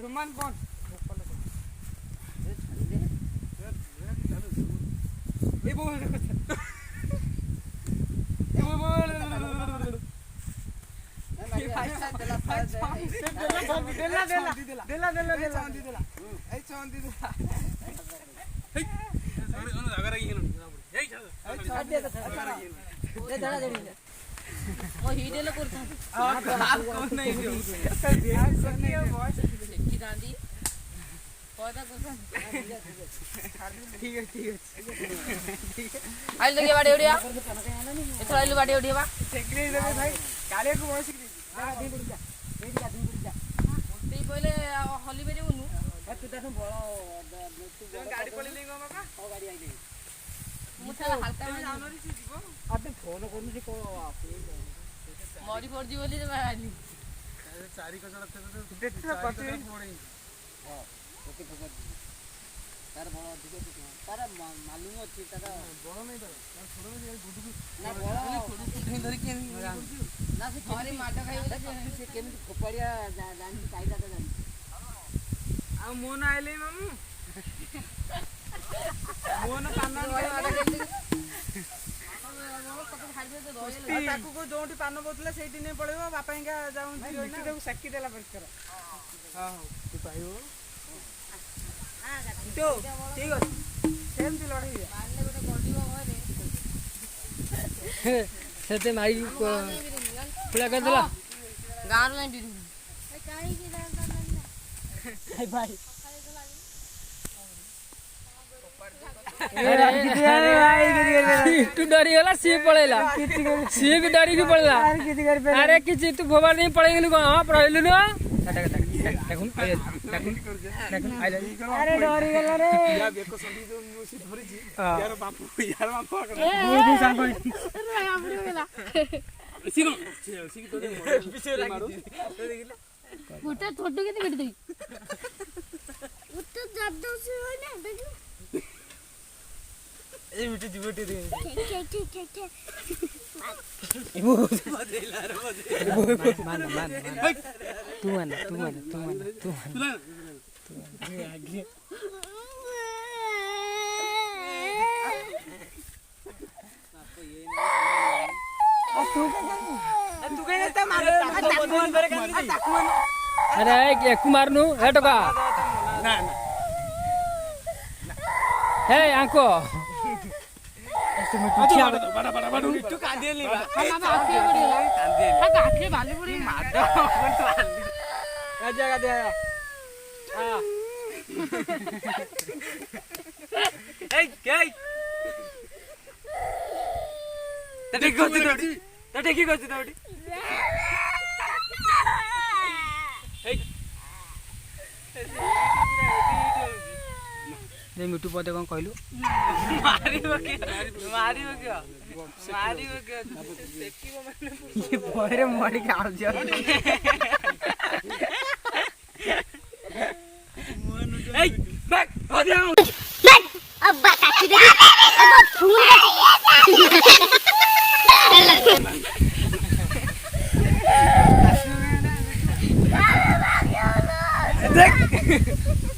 रुमान कौन आइल बाड़ी उड़िया एथर आइल बाड़ी उड़िया बा टेकरी देबे भाई काले को बस ती पहिले हली बेरी उनु तू देखो बड़ गाड़ी पले ले गो बाबा ओ गाड़ी आइले मुठा हल्का में जानरी सी जीवो अबे फोन करू से को मरी पड़ जी बोली तो आइली चारी कचड़ा थे तो देखते पते पड़े हां ओके ठोकर तार बड़ अधिक तार मालूम अछि तार बड़ नहीं तार छोड़ में गुडू ना बड़ छोड़ धरि के ना से घरे माटा खाइ से केमिति खोपड़िया जानी कायदा त जानी आ मोन आइले मामू मोन पान ताकू को जोंटी पान बोतला सेठी ने पड़ेबो बापा इंगा जाऊं जी तो सक्की देला परिकर हां तू पाइबो तो ठीक है सेम ती लड़ी मारले गोटे गडिबो घरे सेते माई खुला कर देला गांव में डी काई की दाल भाई तू डरी होला सी पळेला सी भी डरी भी पळला अरे किछि तू भोबार नहीं पळेगलु हां पळेलु न देखुन देखुन अरे डरी गेला रे या बेको संदी जो मुसी धरि छी यार बापू मुई सांग अरे आपरे गेला सिगो सिगी तो पीछे मारो मोटा छोटू के बेट दई उत्तो जब दो से हो ना देख ए मिठी जीवटी दे के इबो बदेला रे मान तू आगे तू काय नसता मारत फोन पर कर अरे एक मारनु हे टका ना हे आंको बड़ा मिठू कांदेली बा मामा आके पड़ेला कांदेली आ गाखे बाली पड़ी मादा कोण तो आली आ जगह दे हां ए काय तटे की करती तोडी नहीं मिठू पदे कौन कहलु मारिबो के देखिबो माने ये बहरे मरी के आउ जा ए बैक हो जाओ अब काटी दे अब फूल देख